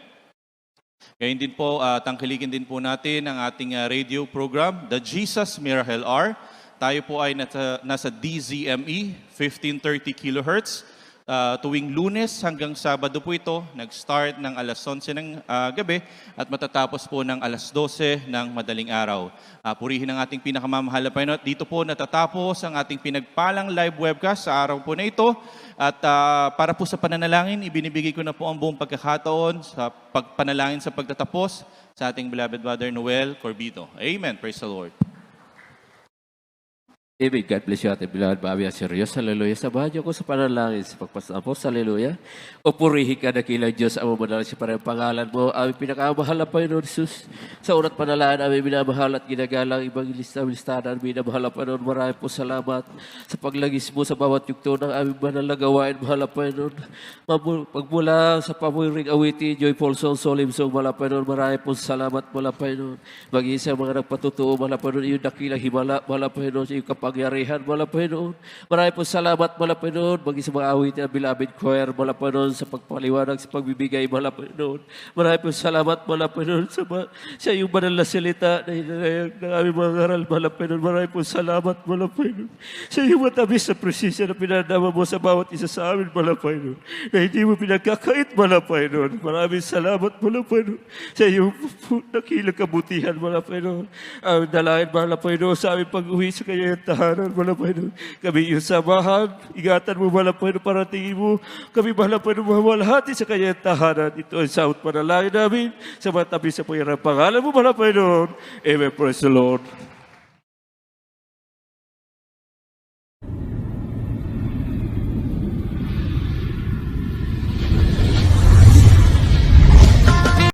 Gayun din po, tangkilikin din po natin ang ating radio program, The Jesus Miracle Hour. Tayo po ay nasa DZME, 1530 kHz. Tuwing Lunes hanggang Sabado po ito, nag-start ng alas 11 ng gabi at matatapos po ng alas 12 ng madaling araw. Purihin ang ating pinakamamahal na Panginoon. Dito po natatapos ang ating pinagpalang live webcast sa araw po na ito. At para po sa pananalangin, ibinibigay ko na po ang buong pagkakataon sa pagpanalangin sa pagtatapos sa ating beloved brother Noel Corbito. Amen. Praise the Lord. Amen. God bless you, ating beloved Bobby Asialios. Hallelujah. Sabahan niyo ko sa panalangin sa pagpasapos. Hallelujah. O purihin ka na kilang Diyos ang mamanalangin sa parang pangalan mo. Aming pinakamahal na Panginoon Jesus. Sa unat panalangin, aming minamahal at ginagalang ibang listahan. Minamahal na Panginoon. Maraming po salamat sa paglagis mo sa bawat yugto ng aming banal na gawain. Mahal na Panginoon. Pagmula sa pamuring awitin, joyful song, solemn song, mahal na Panginoon. Maraming po salamat, mahal na Panginoon. Mag-isa mga nagpatutuo, mahal na Panginoon. Iyong dakilang himala, mahal na Panginoon. Sa iyong kapangyarihan, Mala Panginoon. Maraming po salamat, Mala Panginoon, maging sa mga awit na beloved choir, Mala Panginoon, sa pagpaliwanag, sa pagbibigay, Mala Panginoon. Maraming po salamat, Mala Panginoon, sa iyong banal na salita na hinanayag ng aming mga ngaral, Mala Panginoon. Maraming po salamat, Mala Panginoon, sa iyong matamis na presensya na pinadama mo sa bawat isa sa amin, Mala Panginoon, na hindi mo pinagkakait, Mala Panginoon. Maraming salamat, Mala Panginoon, sa iyong dakilang kabutihan, Mala Panginoon. Ang dalangin, Mala Panginoon, sa aming pag-uwi sa kanyang tahanan, Mala Panginoon. Kami iyong samahan, ingatan mo, Mala Panginoon, paratingin mo. Kami, Mala Panginoon, mamalhati sa kanyang tahanan. Ito ang saot panalangin namin sa matabi sa pangyarang pangalan mo, Mala Panginoon. Amen. Praise the Lord.